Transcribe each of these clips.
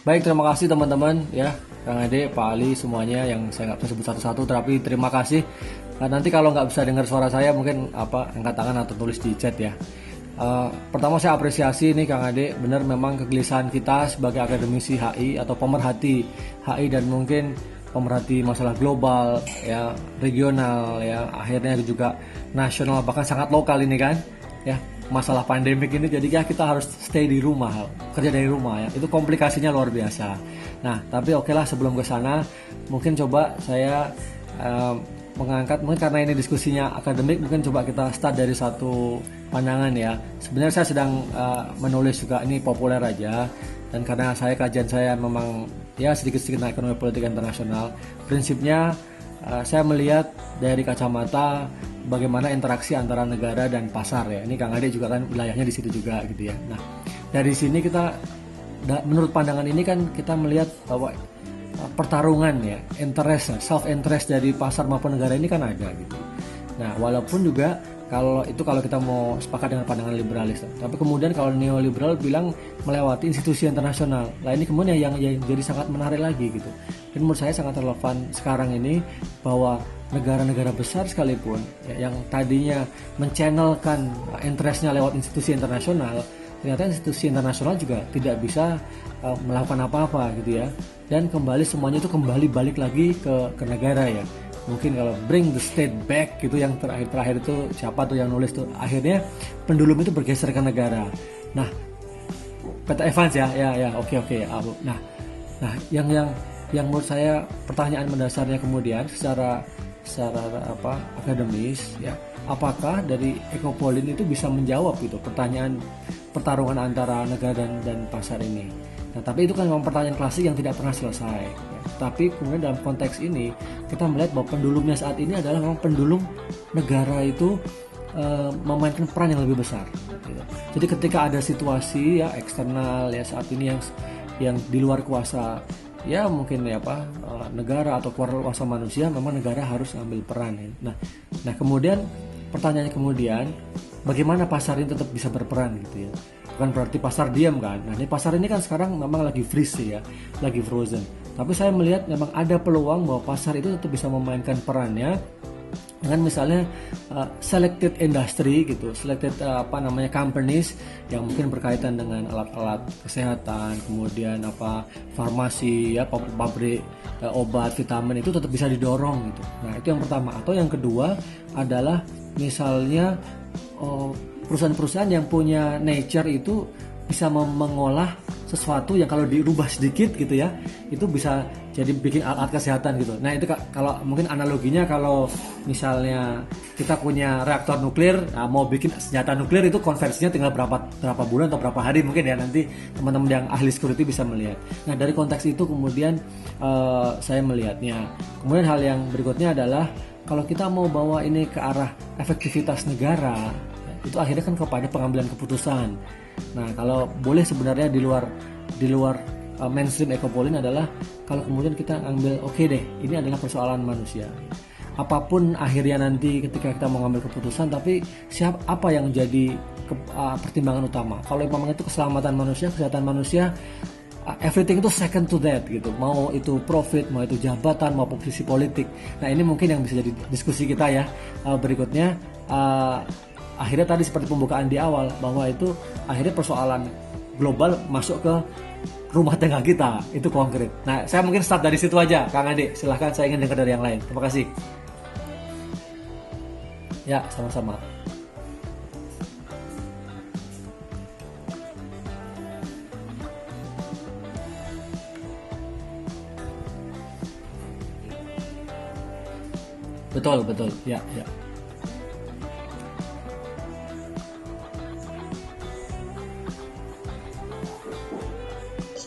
Baik, terima kasih teman-teman ya, Kang Ade, Pak Ali, semuanya yang saya nggak bisa sebut satu-satu, tapi terima kasih. Nanti kalau nggak bisa dengar suara saya, mungkin angkat tangan atau tulis di chat ya. Pertama saya apresiasi nih Kang Ade, benar memang kegelisahan kita sebagai akademisi HI atau pemerhati HI dan mungkin pemerhati masalah global ya, regional ya, akhirnya juga nasional bahkan sangat lokal ini kan ya, masalah pandemik ini. Jadi ya kita harus stay di rumah, kerja dari rumah ya, itu komplikasinya luar biasa. Nah tapi oke lah, sebelum ke sana mungkin coba saya mengangkat, mungkin karena ini diskusinya akademik, mungkin coba kita start dari satu pandangan ya. Sebenarnya saya sedang menulis juga, ini populer aja, dan karena kajian saya memang ya sedikit-sedikit tentang ekonomi politik internasional. Prinsipnya saya melihat dari kacamata bagaimana interaksi antara negara dan pasar ya. Ini Kang Ade juga kan wilayahnya di situ juga gitu ya. Nah dari sini kita, menurut pandangan ini kan kita melihat bahwa pertarungan ya, interest, self interest dari pasar maupun negara ini kan ada gitu. Nah walaupun juga kalau kita mau sepakat dengan pandangan liberalis, tapi kemudian kalau neoliberal bilang melewati institusi internasional, lah ini kemudian yang jadi sangat menarik lagi gitu. Dan menurut saya sangat relevan sekarang ini bahwa negara-negara besar sekalipun ya, yang tadinya menchannelkan interestnya lewat institusi internasional, ternyata institusi internasional juga tidak bisa melakukan apa-apa gitu ya. Dan kembali semuanya itu kembali balik lagi ke negara ya. Mungkin kalau bring the state back gitu, yang terakhir itu siapa tuh yang nulis tuh, akhirnya pendulum itu bergeser ke negara. Nah Peter Evans ya oke. Nah yang menurut saya pertanyaan mendasarnya kemudian secara akademis ya, apakah dari Ecopolin itu bisa menjawab gitu pertanyaan pertarungan antara negara dan pasar ini. Nah tapi itu kan memang pertanyaan klasik yang tidak pernah selesai ya. Tapi kemudian dalam konteks ini kita melihat bahwa pendulumnya saat ini adalah memang pendulum negara itu memainkan peran yang lebih besar gitu. Jadi ketika ada situasi ya eksternal ya saat ini yang di luar kuasa ya, mungkin ya negara atau kuasa manusia, memang negara harus ambil peran ya. Nah kemudian pertanyaannya kemudian bagaimana pasar ini tetap bisa berperan gitu ya. Bukan berarti pasar diam kan. Nah ini pasar ini kan sekarang memang lagi freeze ya, lagi frozen. Tapi saya melihat memang ada peluang bahwa pasar itu tetap bisa memainkan perannya dengan misalnya selected industry gitu, selected companies yang mungkin berkaitan dengan alat-alat kesehatan, kemudian farmasi ya, pabrik obat, vitamin, itu tetap bisa didorong gitu. Nah itu yang pertama. Atau yang kedua adalah misalnya perusahaan-perusahaan yang punya nature itu bisa mengolah sesuatu yang kalau dirubah sedikit gitu ya, itu bisa jadi bikin alat kesehatan gitu. Nah itu kalau mungkin analoginya, kalau misalnya kita punya reaktor nuklir, mau bikin senjata nuklir, itu konversinya tinggal berapa bulan atau berapa hari mungkin ya, nanti teman-teman yang ahli security bisa melihat. Nah dari konteks itu kemudian saya melihatnya. Kemudian hal yang berikutnya adalah kalau kita mau bawa ini ke arah efektivitas negara, itu akhirnya kan kepada pengambilan keputusan. Nah kalau boleh sebenarnya di luar mainstream Ecopolin adalah kalau kemudian kita ambil oke deh, ini adalah persoalan manusia. Apapun akhirnya nanti ketika kita mau ngambil keputusan, tapi apa yang jadi pertimbangan utama? Kalau umpamanya itu keselamatan manusia, kesehatan manusia, everything itu second to that gitu. Mau itu profit, mau itu jabatan, mau posisi politik. Nah ini mungkin yang bisa jadi diskusi kita ya berikutnya. Akhirnya tadi seperti pembukaan di awal, bahwa itu akhirnya persoalan global masuk ke rumah tangga kita, itu konkret. Nah saya mungkin start dari situ aja Kang Ade, silahkan, saya ingin dengar dari yang lain. Terima kasih. Ya sama-sama. Betul ya.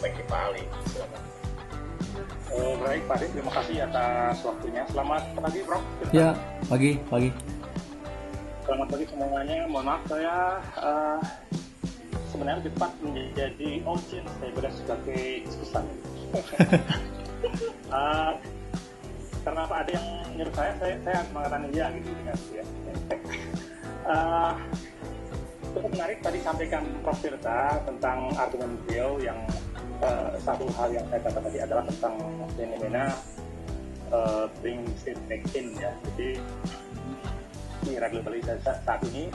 Perspektif Pak Ali, silakan. Baik Pak Ade, terima kasih atas waktunya. Selamat pagi Prof. Ya pagi. Selamat pagi semuanya. Mohon maaf saya sebenarnya cepat menjadi audience daripada sebagai diskusan. Karena Pak Ade yang menurut saya mengatakan iya gitu dengan ya. Cukup menarik tadi sampaikan Prof. Tirta tentang argumen beliau yang satu hal yang saya katakan tadi adalah tentang fenomena bring state back in ya. Jadi di era globalisasi saat ini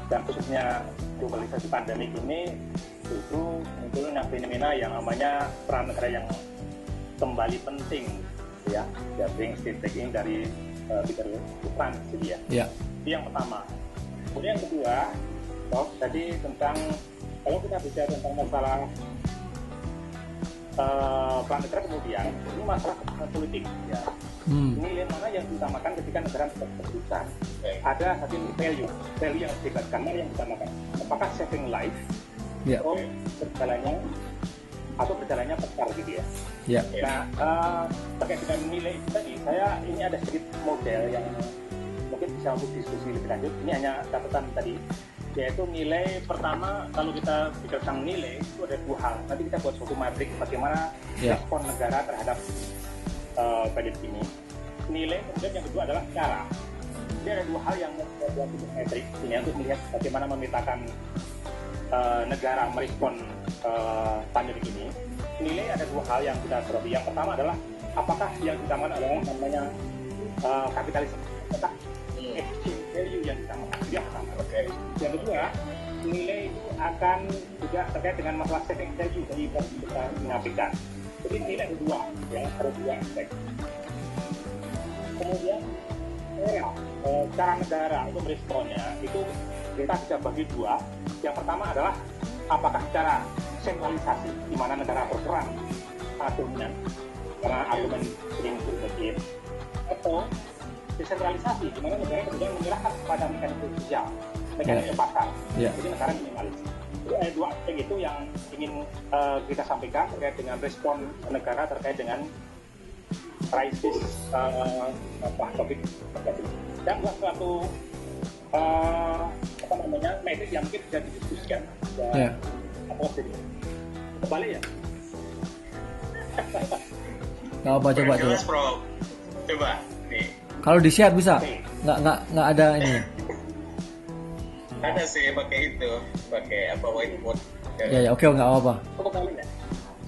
dan khususnya globalisasi pandemik ini justru munculnya fenomena yang namanya peran negara yang kembali penting ya bring state back in dari Peter Franz gitu ya. Ya. Itu yang pertama. Kemudian yang kedua, tadi tentang kalau kita bicara tentang masalah peran negara kemudian ini masalah politik ya. Nilai mana yang diutamakan ketika negara berkeputusan? Ada satu value yang dibatkan mana yang diutamakan? Apakah saving life atau berjalannya besar gitu ya? Ya. Nah, terkait dengan nilai itu tadi, ini ada sedikit model yang mungkin bisa untuk diskusi lebih lanjut. Ini hanya catatan tadi, yaitu nilai pertama kalau kita bicara tentang nilai itu ada dua hal. Nanti kita buat suatu matrik bagaimana respon negara terhadap pandemi ini. Nilai kemudian yang kedua adalah cara. Jadi ada dua hal yang membuat suatu matrik ini untuk melihat bagaimana memetakan negara merespon pandemi ini. Nilai ada dua hal yang kita soroti. Yang pertama adalah apakah yang ditamakan adalah namanya kapitalisme, apakah exchange value yang ditamakan. Yang pertama. Yang kedua, nilai itu akan juga terkait dengan masalah saving value dari kita mengaplikan. Jadi nilai ada dua, ya ada dua aspek. Kemudian cara negara untuk meresponnya itu kita bisa bagi dua. Yang pertama adalah apakah cara sentralisasi di mana negara berperan sangat dominan karena argumen sering berbagai, atau desentralisasi di mana negara kemudian menyerahkan kepada mekanisme sosial, mekanisme pasar. Jadi negara minimalis. Jadi ada dua aspek itu yang ingin kita sampaikan terkait dengan respon negara terkait dengan krisis COVID-19. Dan buat suatu metrik yang mungkin bisa didiskusikan. Kembali ya. Nggak apa coba. Coba nih. Kalau di share bisa? Nggak ada ini. Ada sih pakai whiteboard. Ya oke nggak apa-apa. Kembali ya.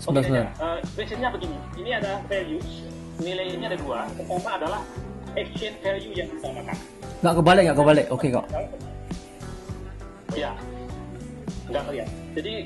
Sebentar. Prinsipnya begini. Ini ada values. Nilai ini ada dua. Pertama adalah exchange value yang diutamakan. Nggak kebalik. Oke kok. Ya. Enggak lihat. Jadi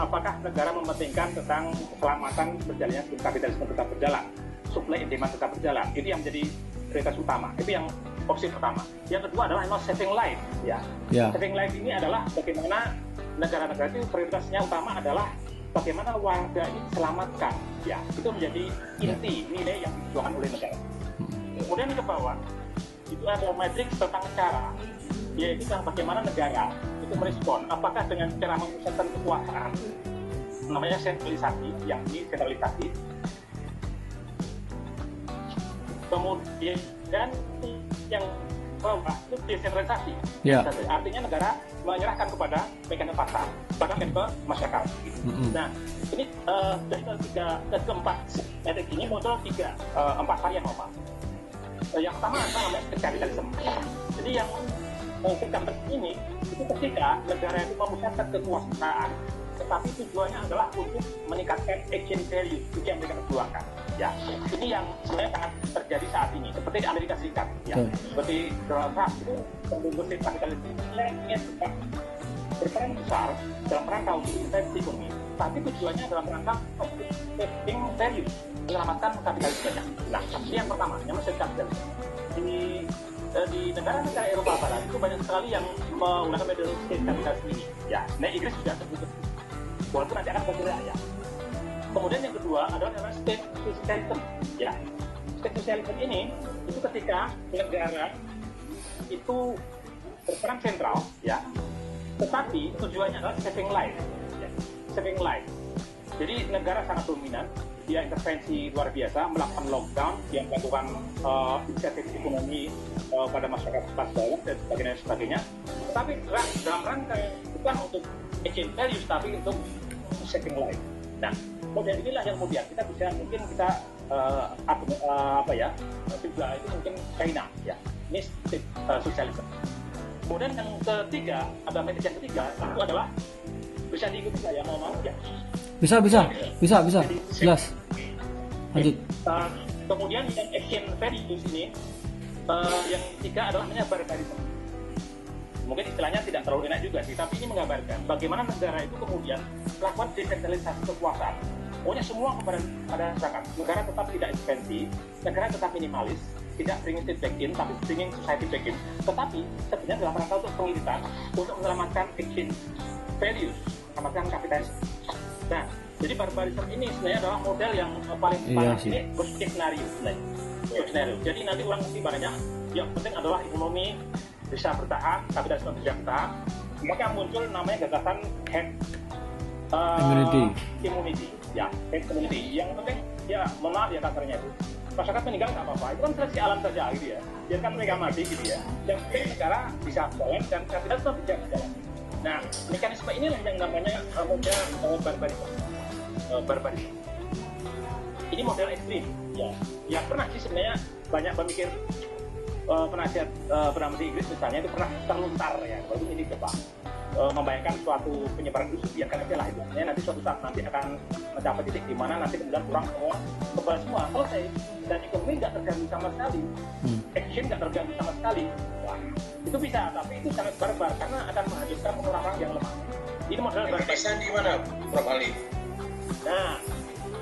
apakah negara mementingkan tentang keselamatan berjalannya kapitalisme tetap berjalan, supply and demand tetap berjalan? Itu yang menjadi prioritas utama. Itu yang opsi pertama. Yang kedua adalah saving life, ya. Saving life ini adalah bagaimana negara-negara itu prioritasnya utama adalah bagaimana warga ini diselamatkan, ya. Itu menjadi inti nilai yang dijuangkan oleh negara. Kemudian ke bawah itu ada matriks tentang cara, yaitu bagaimana negara itu merespon, apakah dengan cara memusatkan kekuasaan, namanya sentralisasi, yang ini sentralisasi. Kemudian yang bawah itu desentralisasi. Artinya negara menyerahkan kepada mekanisme pasar, bahkan mekanisme masyarakat. Nah, ini dari keempat metrik ini muncul empat varian apa? Yang pertama namanya kapitalisme. Jadi yang kapitalisme ini itu ketika negara itu memusatkan kekuasaan, tetapi tujuannya adalah untuk meningkatkan exchange value, itu yang mereka perjuangkan. Ya, ini yang sebenarnya sangat terjadi saat ini, seperti di Amerika Serikat. Ya, seperti Donald Trump itu pendukung kapitalisme ingin berperan besar dalam rangka untuk investasi ekonomi, tapi tujuannya dalam rangka untuk saving value, menyelamatkan kapitalismenya. Nah, ini yang pertama, yang masih kapitalisme. Di negara-negara Eropa Barat itu banyak sekali yang menggunakan metode state kapitalisme ini. Ya, nah Inggris juga terbukti. Walaupun nanti akan bergerak ya. Kemudian yang kedua adalah state socialism. Ya, state socialism ini itu ketika negara itu berperan sentral, ya, tetapi tujuannya adalah saving life. Ya, saving life. Jadi negara sangat dominan, dia intervensi luar biasa, melakukan lockdown, dia melakukan inisiatif ekonomi pada masyarakat kelas bawah dan sebagainya. Tetapi dalam rangka bukan untuk exchange values, tapi untuk saving life. Nah, model inilah yang kemudian kita bisa juga itu mungkin China, ya, ini sosialisme. Kemudian yang ketiga, ada metode yang ketiga itu adalah bisa diikuti saya mau ya. Bisa. Jelas. Lanjut. Kemudian yang action values ini, yang ketiga adalah namanya barbarism. Mungkin istilahnya tidak terlalu enak juga sih, tapi ini menggambarkan bagaimana negara itu kemudian melakukan desentralisasi kekuasaan. Pokoknya semua kepada masyarakat. Negara tetap tidak intervensi, negara tetap minimalis, tidak bringing state back in, tapi bringing society back in. Tetapi sebenarnya dalam rangka untuk pengiritan, untuk menyelamatkan action values, menyelamatkan kapitalisme. Nah, jadi barbarisme ini sebenarnya adalah model yang paling ini worst case scenario. Jadi nanti orang ibaratnya yang penting adalah ekonomi bisa bertahan, kapitalisme bisa bertahan. Maka muncul namanya gagasan herd immunity. Ya, herd immunity. Yang penting ya maaf ya kasarnya itu. Masyarakat meninggal nggak apa-apa, itu kan seleksi alam saja gitu ya. Biarkan mereka mati gitu ya. Yang penting negara bisa jalan dan kapitalisme bisa berjalan. Nah, mekanisme inilah yang namanya model barbarisme. Ini model ekstrim, ya. Ya pernah sih sebenarnya banyak pemikir penasihat Perdana Menteri Inggris misalnya itu pernah terluntar ya, baru ini coba membayangkan suatu penyebaran virus, biarkan aja lah itu. Nanti suatu saat nanti akan mencapai titik di mana nanti kemudian kurang semua, kebal semua selesai dan ekonomi nggak terganggu sama sekali, action nggak terganggu sama sekali. Wah, itu bisa, tapi itu sangat barbar karena akan menghancurkan orang-orang yang lemah. Ini model barbar. Bisa di mana, Prof. Ali? Nah,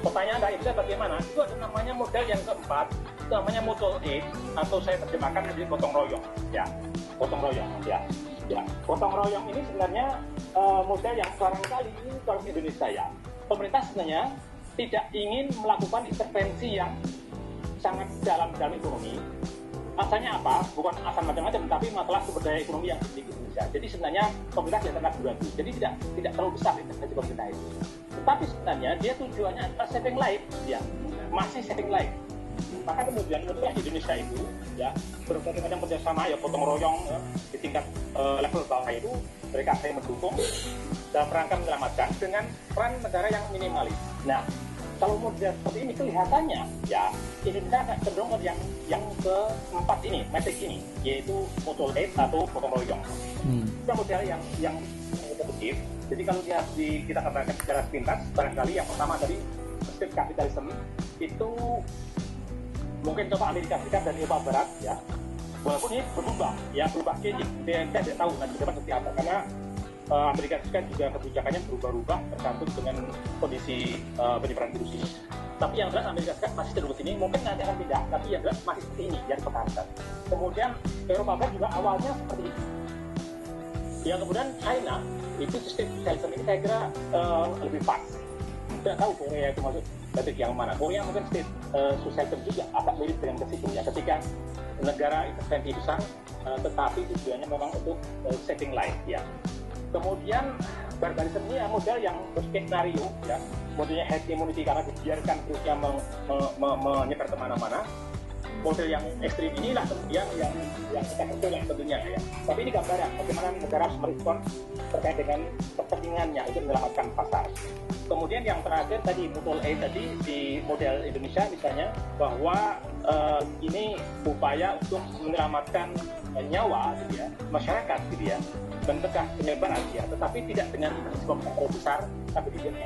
pertanyaan dari Indonesia bagaimana? Itu ada namanya model yang keempat, itu namanya mutual aid atau saya terjemahkan menjadi gotong royong. Ya, gotong royong. Ya, gotong royong ini sebenarnya model yang barangkali ini kalau Indonesia ya, pemerintah sebenarnya tidak ingin melakukan intervensi yang sangat dalam ekonomi. Asalnya apa? Bukan asal macam-macam, tapi masalah sumber daya ekonomi yang di Indonesia. Jadi sebenarnya pemerintah tidak ragu-ragu. Jadi tidak terlalu besar intervensi pemerintah itu. Tetapi sebenarnya dia tujuannya adalah saving life, ya, masih saving life. Maka kemudian muncullah Indonesia itu, ya, berbagai macam kerjasama, ya, gotong royong ya, di tingkat level bawah itu mereka saling mendukung dalam rangka menyelamatkan dengan peran negara yang minimalis. Nah, kalau model seperti ini kelihatannya, ya, Indonesia akan cenderung yang keempat ini, metrik ini, yaitu mutual aid atau gotong royong. Itu model yang produktif. Jadi kalau kita katakan secara sepintas, barangkali yang pertama tadi state capitalism itu mungkin coba Amerika Serikat dan Eropa Barat, ya, walaupun ini berubah changing. Saya tidak tahu nanti depan seperti apa karena Amerika Serikat juga kebijakannya berubah-ubah tergantung dengan kondisi penyebaran virus ini. Tapi yang jelas Amerika Serikat masih cenderung sini, mungkin nanti akan tidak, tapi yang jelas masih seperti ini yang dipertahankan. Kemudian Eropa Barat juga awalnya seperti ini. Yang kemudian China itu sistem socialism ini saya kira lebih pas. Tidak tahu Korea itu masuk dari yang mana. Korea mungkin state socialism juga agak mirip dengan ke situ ya. Ketika negara intervensi besar, tetapi tujuannya memang untuk saving life ya. Kemudian barbarisme ini model yang skenario ya, modelnya herd immunity karena dibiarkan virusnya menyebar kemana-mana. Model yang ekstrim inilah kemudian yang kita kerjakan tentunya ya. Tapi ini gambaran bagaimana negara harus merespon terkait dengan kepentingannya itu menyelamatkan pasar. Kemudian yang terakhir tadi mutual aid tadi di model Indonesia misalnya bahwa ini upaya untuk menyelamatkan nyawa gitu ya, masyarakat gitu ya, mencegah penyebaran ya, tetapi tidak dengan skop yang terlalu besar, tapi dengan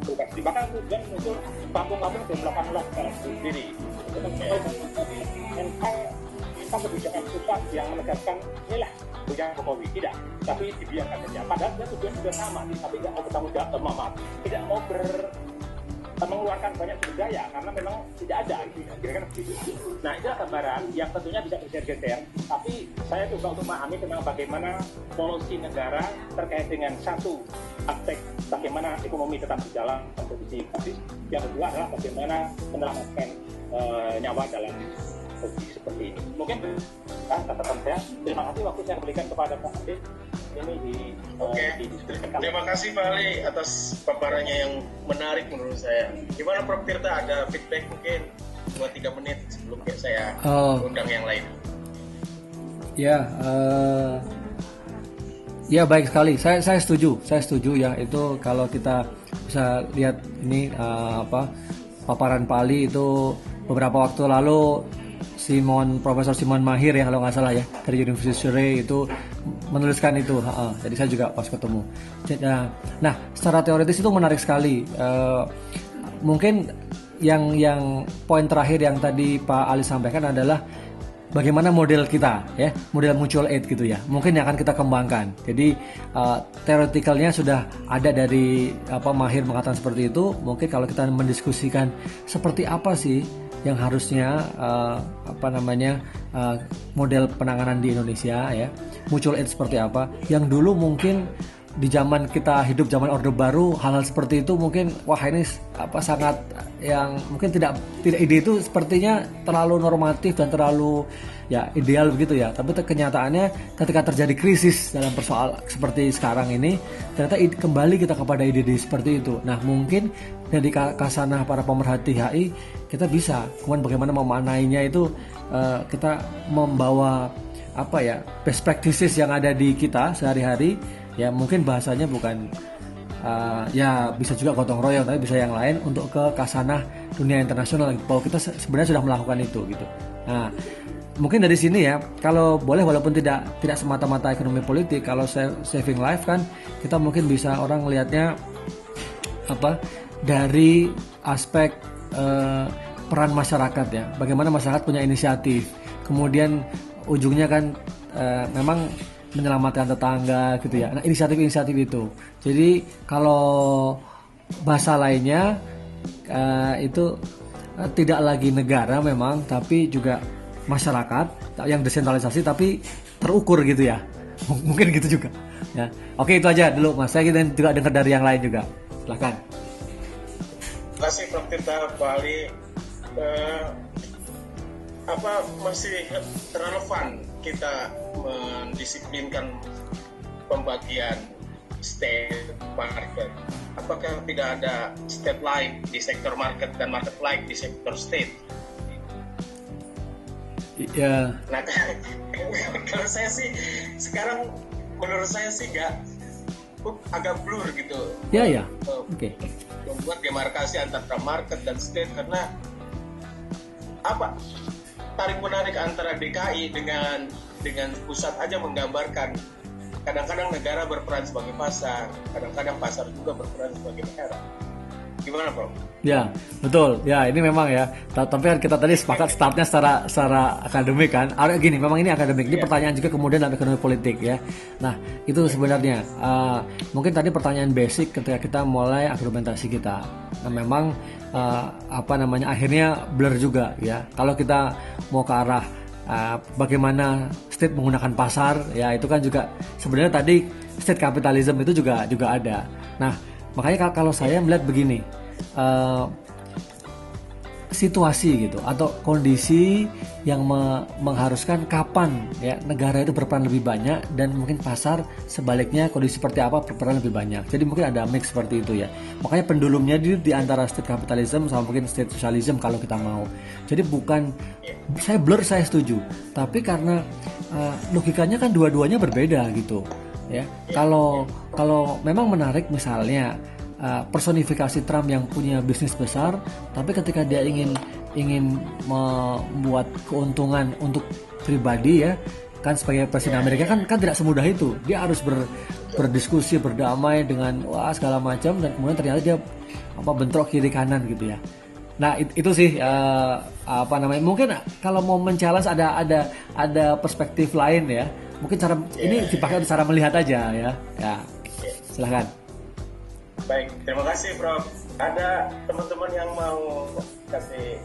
berbagai. Bahkan kemudian muncul kampung-kampung yang melakukan secara sendiri. Tentang kebijakan pusat yang menegaskan inilah kebijakan Jokowi tidak, tapi dibiarkan saja. Padahal dia tujuan sudah sama, tapi tidak mau bertanggung jawab, tidak mau mengeluarkan banyak sumber daya karena memang tidak ada kira-kira begitu. Nah, itu gambaran yang tentunya bisa bergeser-geser, tapi saya coba untuk memahami tentang bagaimana polusi negara terkait dengan satu aspek bagaimana ekonomi tetap berjalan dalam kondisi krisis, yang kedua adalah bagaimana menyelamatkan nyawa dalam kondisi seperti ini. Mungkin catatan saya. Terima kasih waktu saya berikan kepada Pak Ade ini didiskusikan. Terima kasih Pak Ali atas paparannya yang menarik menurut saya. Gimana Prof Tirta, ada feedback mungkin 2-3 menit sebelum saya undang yang lain? Ya baik sekali. Saya setuju ya, itu kalau kita bisa lihat ini paparan Pak Ali itu beberapa waktu lalu Profesor Simon Mahir ya kalau nggak salah ya, dari University Surrey itu menuliskan itu. Jadi saya juga pas ketemu. Nah, secara teoritis itu menarik sekali. Mungkin yang poin terakhir yang tadi Pak Ali sampaikan adalah bagaimana model kita ya, model mutual aid gitu ya, mungkin yang akan kita kembangkan. Jadi teoretikalnya sudah ada dari Mahir mengatakan seperti itu. Mungkin kalau kita mendiskusikan seperti apa sih yang harusnya model penanganan di Indonesia ya, mutual aid seperti apa, yang dulu mungkin di zaman kita hidup zaman Orde Baru hal-hal seperti itu mungkin ini sangat yang mungkin tidak ide itu sepertinya terlalu normatif dan terlalu ya ideal begitu ya. Tapi kenyataannya ketika terjadi krisis dalam persoalan seperti sekarang ini, ternyata kembali kita kepada ide-ide seperti itu. Nah, mungkin dari kasanah para pemerhati HI kita bisa kemudian bagaimana memaknainya itu, kita membawa best practices yang ada di kita sehari-hari. Ya mungkin bahasanya bukan ya bisa juga gotong royong, tapi bisa yang lain untuk ke kasanah dunia internasional bahwa kita sebenarnya sudah melakukan itu gitu. Nah, mungkin dari sini ya, kalau boleh walaupun tidak semata-mata ekonomi politik, kalau saving life kan kita mungkin bisa orang melihatnya dari aspek peran masyarakat ya. Bagaimana masyarakat punya inisiatif. Kemudian ujungnya kan memang menyelamatkan tetangga gitu ya. Nah, inisiatif itu. Jadi kalau bahasa lainnya itu tidak lagi negara memang, tapi juga masyarakat yang desentralisasi tapi terukur gitu ya. Mungkin gitu juga. Ya. Oke, itu aja dulu Mas. Saya juga dengar dari yang lain juga. Silakan. Terima kasih Prof. Tirta, Pak Ali. Masih relevan kita mendisiplinkan pembagian state market? Apakah tidak ada state light di sektor market dan market light di sektor state? Iya. Nah, kalau saya sih sekarang menurut saya sih agak blur gitu. Iya. Oke. Membuat demarkasi antara market dan state karena tarik menarik antara DKI dengan pusat aja menggambarkan kadang-kadang negara berperan sebagai pasar, kadang-kadang pasar juga berperan sebagai negara. Gimana, Prof? Ya, betul. Ya, ini memang ya. Tapi kan kita tadi sepakat startnya secara akademik kan. Gini, memang ini akademik. Ini pertanyaan juga kemudian dalam ekonomi politik ya. Nah, itu sebenarnya mungkin tadi pertanyaan basic ketika kita mulai argumentasi kita. Nah, memang akhirnya blur juga ya. Kalau kita mau ke arah bagaimana state menggunakan pasar ya, itu kan juga sebenarnya tadi state capitalism itu juga ada. Nah, makanya kalau saya melihat begini, situasi gitu atau kondisi yang mengharuskan kapan ya negara itu berperan lebih banyak dan mungkin pasar sebaliknya kondisi seperti apa berperan lebih banyak. Jadi mungkin ada mix seperti itu ya. Makanya pendulumnya di antara state capitalism sama mungkin state socialism kalau kita mau. Jadi bukan saya blur, saya setuju. Tapi karena logikanya kan dua-duanya berbeda gitu ya. Kalau memang menarik misalnya personifikasi Trump yang punya bisnis besar, tapi ketika dia ingin membuat keuntungan untuk pribadi ya, kan sebagai presiden Amerika kan tidak semudah itu. Dia harus berdiskusi, berdamai dengan segala macam, dan kemudian ternyata dia bentrok kiri kanan gitu ya. Nah itu sih mungkin kalau mau men-challenge ada perspektif lain ya. Mungkin ini dipakai untuk cara melihat aja ya. Ya, silahkan. Baik, terima kasih Prof. Ada teman-teman yang mau kasih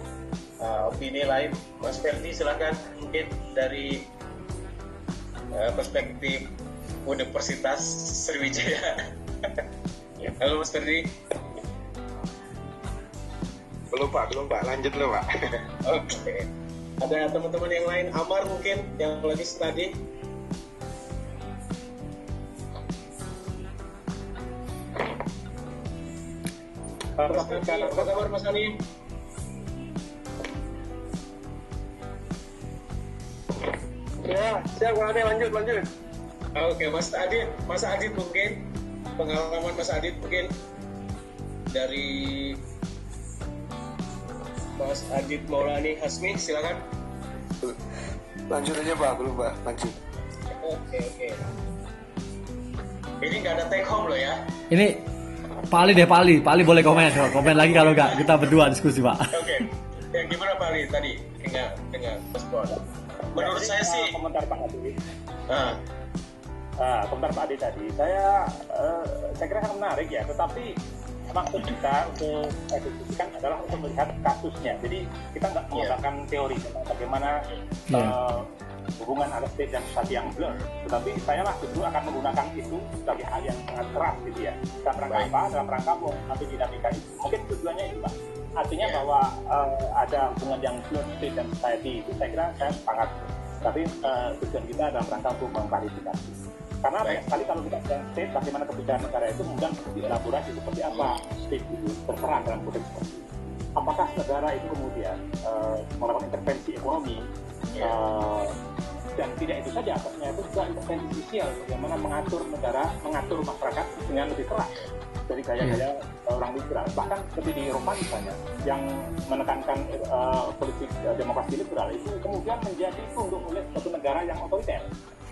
opini lain? Mas Ferdi silakan, mungkin dari perspektif Universitas Sriwijaya. Halo Mas Ferdi. Belum Pak, lanjut dulu Pak. Oke. Ada teman-teman yang lain, Amar mungkin yang lagi study. Apa kabar Mas Ali? Ya, siap Pak Ade, lanjut. Oke, Mas Adit mungkin pengalaman Mas Adit mungkin dari Mas Adit Maulani Hasmi, silakan. Lanjut aja Pak, belum Pak, lanjut. Oke. Ini nggak ada take home loh ya. Ini Pak Ali boleh komen lagi kalau nggak kita berdua diskusi Pak. Oke. Ya gimana Pak Ali tadi dengan respon? Menurut saya sih komentar Pak Adi. Komentar Pak Adi tadi, saya kira sangat menarik ya. Tetapi maksud kita untuk diskusikan adalah untuk melihat kasusnya. Jadi kita nggak menggunakan teori tentang bagaimana hubungan ada state dan society yang blur, tetapi saya lah justru akan menggunakan itu sebagai hal yang sangat keras gitu ya. Dalam rangka apa? Dalam rangka mengambil dinamika itu. Mungkin tujuannya itu Pak. Artinya bahwa ada hubungan yang blur state dan society itu saya kira saya sepakat. Tapi tujuan kita dalam rangka untuk mengklarifikasi. Karena banyak sekali kalau kita bilang state, bagaimana kebijakan negara itu kemudian dielaborasi seperti apa state itu berperan dalam konteks seperti itu. Apakah negara itu kemudian melakukan intervensi ekonomi dan tidak itu saja, ternyata itu juga intervensi sosial, bagaimana mengatur masyarakat dengan lebih keras dari gaya-gaya orang liberal. Bahkan seperti di Eropa misalnya, yang menekankan politik demokrasi liberal itu kemudian menjadi tunduk oleh suatu negara yang otoriter.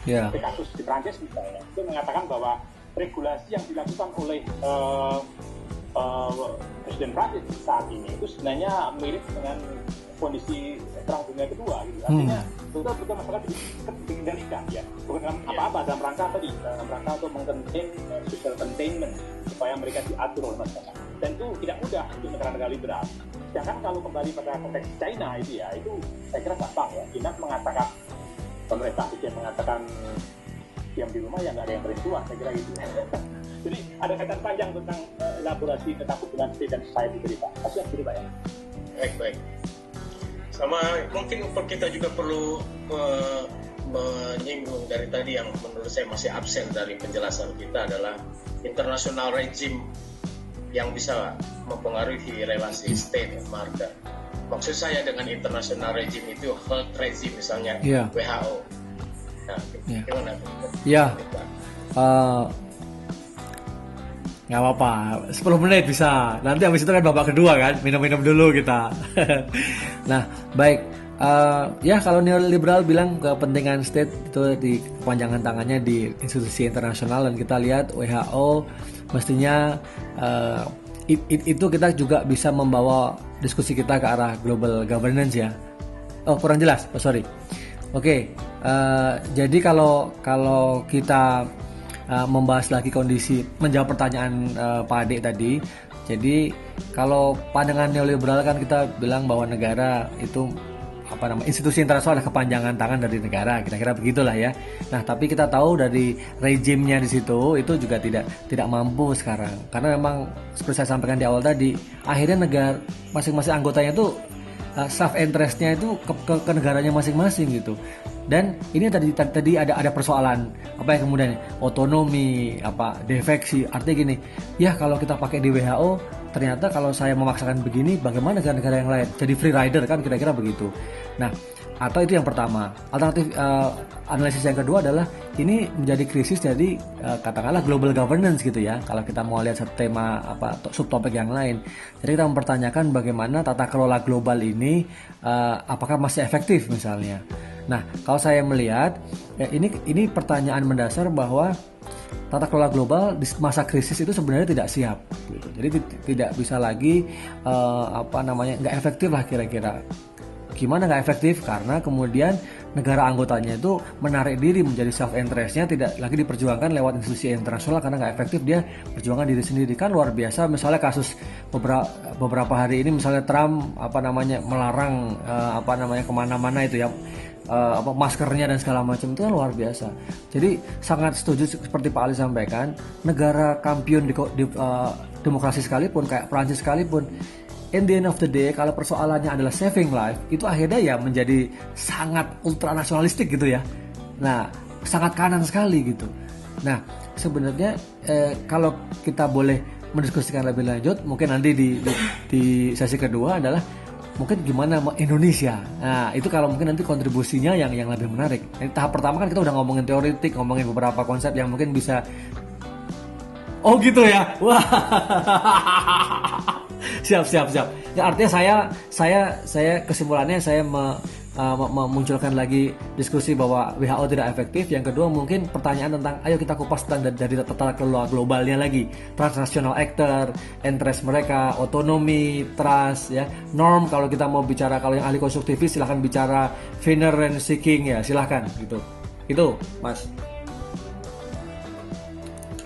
Di kasus di Prancis misalnya, itu mengatakan bahwa regulasi yang dilakukan oleh Presiden Prancis saat ini itu sebenarnya mirip dengan kondisi Perang Dunia Kedua gitu. Artinya betul-betul masyarakat dikendalikan ya. Bukan dalam rangka tadi, dalam rangka untuk mengcontain social containment supaya mereka diatur oleh masyarakat. Dan itu tidak mudah untuk negara-negara liberal. Sedangkan kalau kembali pada konteks China itu ya, itu saya kira gampang ya. China mengatakan, pemerintah itu mengatakan diam di rumah ya nggak ada yang berintuan, saya kira gitu. Jadi ada kaitan panjang tentang elaborasi tentang hubungan state dan society dari Pak. Pasti gitu Pak ya. Baik. Sama mungkin kita juga perlu menyinggung dari tadi yang menurut saya masih absen dari penjelasan kita adalah international regime yang bisa mempengaruhi relasi state dan market. Maksud saya dengan international regime itu health regime misalnya WHO. Nah, gimana? Nggak apa-apa, 10 menit bisa. Nanti habis itu kan babak kedua kan, minum-minum dulu kita. Nah, baik. Kalau neoliberal bilang kepentingan state itu di kepanjangan tangannya di institusi internasional, dan kita lihat WHO mestinya itu kita juga bisa membawa diskusi kita ke arah global governance ya. Oh, kurang jelas. Sorry. Oke. Jadi kalau kita membahas lagi kondisi, menjawab pertanyaan Pak Ade tadi. Jadi kalau pandangan neoliberal kan kita bilang bahwa negara itu institusi internasional adalah kepanjangan tangan dari negara, kira-kira begitulah ya. Nah, tapi kita tahu dari rejimnya di situ itu juga tidak mampu sekarang, karena memang seperti saya sampaikan di awal tadi, akhirnya negara masing-masing anggotanya itu self interestnya itu ke negaranya masing-masing gitu. Dan ini tadi ada persoalan apa yang kemudian otonomi, defeksi. Artinya gini, ya kalau kita pakai di WHO, ternyata kalau saya memaksakan begini, bagaimana negara-negara yang lain? Jadi free rider kan, kira-kira begitu. Nah, atau itu yang pertama. Alternatif analisis yang kedua adalah ini menjadi krisis dari katakanlah global governance gitu ya. Kalau kita mau lihat satu tema subtopik yang lain. Jadi kita mempertanyakan bagaimana tata kelola global ini apakah masih efektif misalnya. Nah, kalau saya melihat ini pertanyaan mendasar bahwa tata kelola global di masa krisis itu sebenarnya tidak siap gitu. Jadi tidak bisa lagi nggak efektif lah kira-kira. Gimana nggak efektif? Karena kemudian negara anggotanya itu menarik diri menjadi self interestnya, tidak lagi diperjuangkan lewat institusi internasional karena nggak efektif, dia perjuangan diri sendiri. Kan luar biasa. Misalnya kasus beberapa hari ini, misalnya Trump melarang kemana-mana itu ya, maskernya dan segala macam, itu kan luar biasa. Jadi sangat setuju seperti Pak Ali sampaikan, negara kampiun di demokrasi sekalipun, kayak Prancis sekalipun, in the end of the day, kalau persoalannya adalah saving life, itu akhirnya ya menjadi sangat ultranasionalistik gitu ya. Nah, sangat kanan sekali gitu. Nah, sebenarnya kalau kita boleh mendiskusikan lebih lanjut, mungkin nanti di sesi kedua adalah mungkin gimana Indonesia. Nah, itu kalau mungkin nanti kontribusinya yang lebih menarik. Jadi, tahap pertama kan kita udah ngomongin teoritik, ngomongin beberapa konsep yang mungkin bisa. Oh gitu ya. Wah. Siap. Ya, artinya saya kesimpulannya saya memunculkan lagi diskusi bahwa WHO tidak efektif. Yang kedua mungkin pertanyaan tentang, ayo kita kupas tentang dari tata kelola globalnya lagi, transnational actor, interest mereka, otonomi, trust, ya, norm. Kalau kita mau bicara, kalau yang ahli konstruktivis silahkan bicara winner and seeking, ya silahkan gitu. Itu Mas.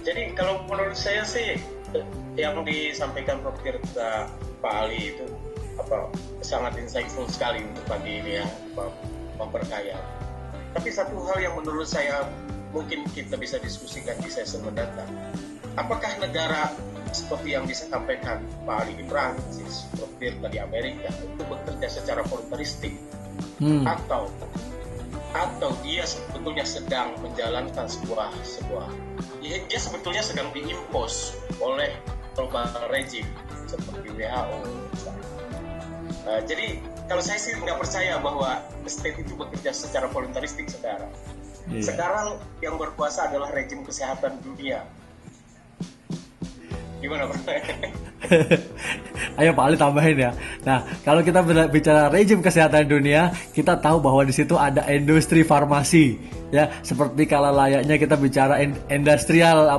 Jadi kalau menurut saya sih yang disampaikan Prof. Tirta Pak Ali itu sangat insightful sekali untuk pagi ini ya, memperkaya. Tapi satu hal yang menurut saya mungkin kita bisa diskusikan di sesi mendatang, apakah negara seperti yang disampaikan Pak Ali di Prancis, Prof. Tirta di Amerika itu bekerja secara voluntaristik, atau dia sebetulnya sedang menjalankan sebuah dia sebetulnya sedang diimpos oleh global regime seperti WHO. Jadi kalau saya sih nggak percaya bahwa state itu bekerja secara voluntaristik sekarang. Sekarang yang berkuasa adalah rejim kesehatan dunia. Gimana Pak? Ayo Pak Ali tambahin ya. Nah, kalau kita bicara rejim kesehatan dunia, kita tahu bahwa di situ ada industri farmasi, ya, seperti kalau layaknya kita bicara industrial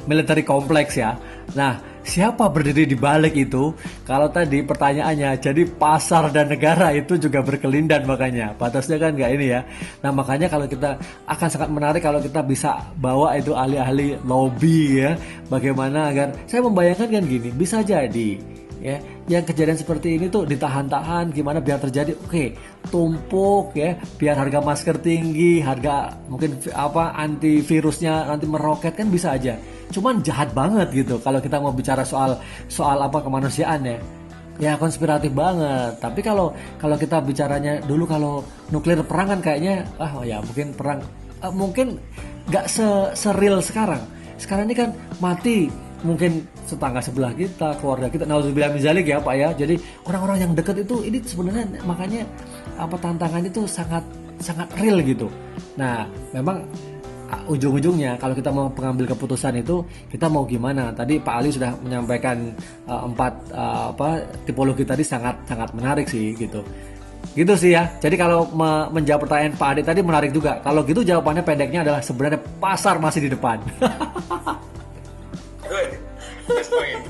military complex ya. Nah, siapa berdiri di balik itu? Kalau tadi pertanyaannya, jadi pasar dan negara itu juga berkelindan, makanya batasnya kan nggak ini ya. Nah, makanya kalau kita akan sangat menarik kalau kita bisa bawa itu ahli-ahli lobby ya, bagaimana agar, saya membayangkan kan gini, bisa jadi ya, yang kejadian seperti ini tuh ditahan-tahan, gimana biar terjadi, oke, tumpuk ya, biar harga masker tinggi, harga mungkin antivirusnya nanti meroket, kan bisa aja. Cuman jahat banget gitu kalau kita mau bicara soal kemanusiaan ya konspiratif banget. Tapi kalau kita bicaranya dulu, kalau nuklir perang kan kayaknya mungkin perang mungkin nggak seril sekarang ini kan mati mungkin tetangga sebelah kita, keluarga kita, nauzubillah min dzalik ya Pak ya. Jadi orang-orang yang dekat itu, ini sebenarnya makanya tantangan itu sangat real gitu. Nah, memang ujung-ujungnya kalau kita mau pengambil keputusan itu, kita mau gimana? Tadi Pak Ali sudah menyampaikan 4 tipologi tadi, sangat menarik sih gitu. Gitu sih ya. Jadi kalau menjawab pertanyaan Pak Ade tadi menarik juga. Kalau gitu jawabannya pendeknya adalah sebenarnya pasar masih di depan. Good. That's point.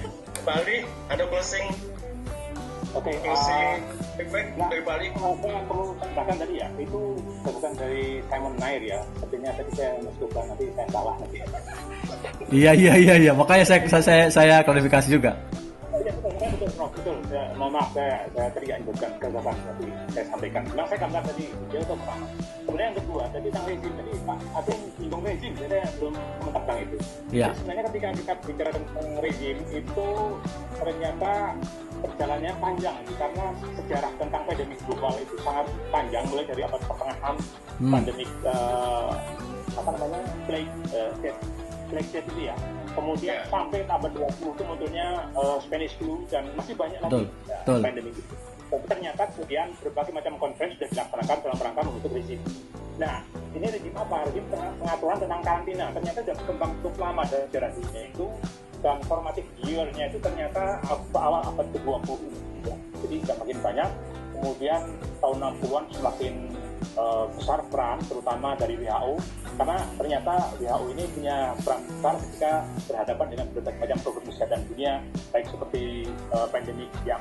Pak Ali, ada closing? Closing feedback dari Pak Ali? Apa yang perlu tambahkan tadi ya, itu bukan dari Simon Nair ya. Sepertinya tadi saya meskipun nanti saya salah nanti. Iya. Makanya saya klarifikasi juga. Betul. Mohon maaf, saya tadi nggak ingatkan kegagalan tadi saya sampaikan. Memang saya gambar tadi dia itu pertama. Kemudian yang kedua, tadi tentang rezim tadi Pak Adem singgung rezim, saya belum komentar tentang itu. Iya. Sebenarnya ketika kita bicara tentang rezim itu ternyata perjalanannya panjang karena sejarah tentang pandemi global itu sangat panjang, mulai dari abad pertengahan pandemi Black Death itu ya. Kemudian sampai abad 20 itu munculnya Spanish flu dan masih banyak lagi pandemi itu. Tapi ternyata kemudian berbagai macam konferensi sudah dilaksanakan dalam rangka membentuk rezim. Nah, ini rezim apa? Rezim pengaturan tentang karantina. Ternyata sudah berkembang cukup lama dalam sejarah dunia itu, dan formatif year-nya itu ternyata awal abad ke-20 ya. Jadi sudah makin banyak. Kemudian tahun 60-an semakin besar peran, terutama dari WHO, karena ternyata WHO ini punya peran besar ketika berhadapan dengan berbagai macam problem kesehatan dunia, baik seperti pandemi yang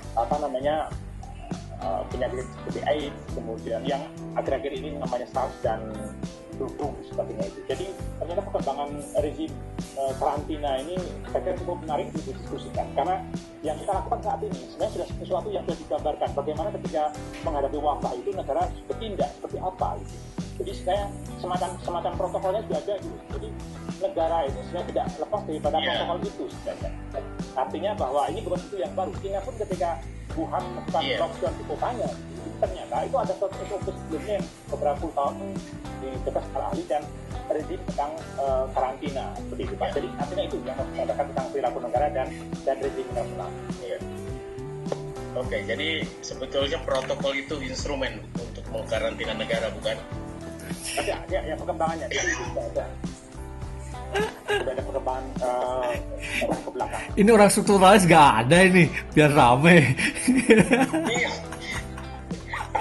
penyakit seperti AIDS, kemudian yang akhir-akhir ini namanya SARS dan flu sebagainya itu. Jadi ternyata perkembangan rezim karantina ini saya kira cukup menarik didiskusikan, karena yang kita lakukan saat ini sebenarnya sudah sesuatu yang sudah digambarkan bagaimana ketika menghadapi wabah itu negara bertindak seperti apa gitu. Jadi sebenarnya semacam protokolnya sudah ada gitu. Jadi negara itu sebenarnya tidak lepas daripada protokol itu sebenarnya. Artinya bahwa ini bukan sesuatu yang baru. Singapura ketika Wuhan melakukan lockdown di kotanya, ternyata itu ada suatu sebelumnya beberapa puluh tahun di dekat para ahli dan rezim tentang karantina seperti itu Pak. Jadi artinya itu yang harus dikatakan tentang perilaku negara dan rezim internasional. Oke, jadi sebetulnya protokol itu instrumen untuk mengkarantina negara, bukan? Ada yang perkembangannya, jadi itu sudah ada. Sudah ada perkembangan ke belakang. Ini orang strukturalis gak ada ini, biar rame. Iya.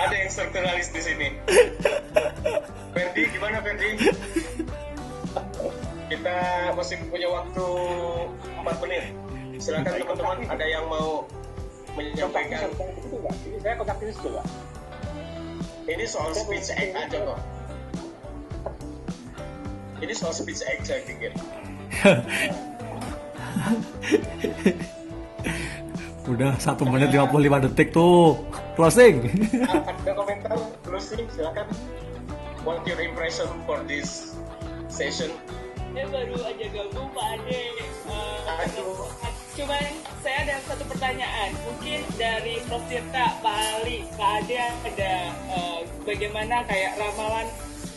ada yang strukturalis di sini. Ferdi, gimana Ferdi? Kita masih punya waktu 4 menit. Silakan teman-teman, ada yang mau menyampaikan. Ini saya kontak krisis juga. Ini soal speech act aja kok. Ini soal speech act saya pikir. Udah 1 menit 55 detik tuh. Closing. Ada komentar closing, silakan. What your impression for this session? Saya baru aja gabung Pak Ade. Aduh. Cuman saya ada satu pertanyaan. Mungkin dari Prof. Tirta, Pak Ali, Pak Ade ada bagaimana kayak ramalan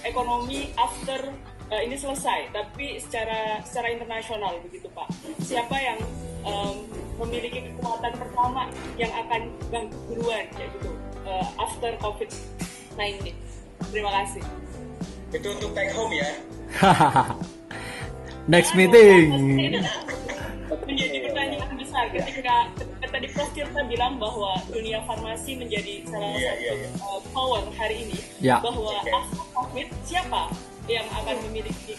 ekonomi after ini selesai, tapi secara internasional begitu Pak. Siapa yang memiliki kekuatan pertama yang akan bangkit duluan kayak gitu after COVID-19? Terima kasih. Itu untuk take home ya. Next meeting. Menjadi pertanyaan besar ketika tadi Prof. Tirta bilang bahwa dunia farmasi menjadi salah satu power hari ini, bahwa after COVID siapa yang akan memiliki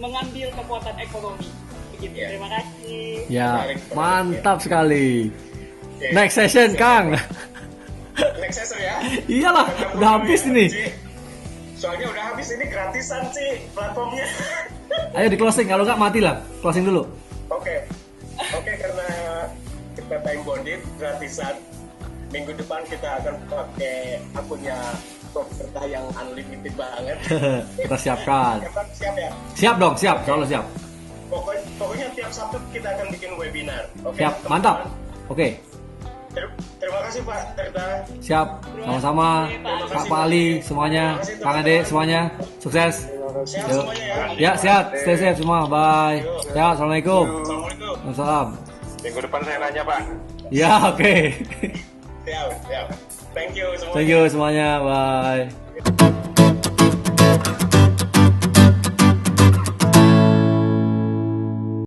mengambil kekuatan ekonomi begitu. Terima kasih. Ya, mantap sekali. Next session Kang. Next session ya. Iyalah, udah habis ini. Soalnya udah habis, ini gratisan sih platformnya. Ayo di closing, kalau nggak mati lah. Closing dulu. Oke, karena kita time bonded, gratisan. Minggu depan kita akan pakai akunnya Prof. Tirta yang unlimited banget. Kita siapkan. Siap ya? Siap dong, siap. Selalu siap. Pokoknya tiap Sabtu kita akan bikin webinar. Oke, siap, teman-teman? mantap. Oke. Terima kasih Pak Tirta. Siap, sama-sama. Pak Ali, semuanya. Kang Ade, semuanya. Sukses. Sehat Yuk. semuanya ya. Ya, sehat. Stay safe semua. Bye. Ya, Assalamualaikum. Assalamualaikum. Waalaikumsalam. Minggu depan saya nanya Pak. Ya, oke. Siap. Thank you semuanya. Thank you semuanya. Bye.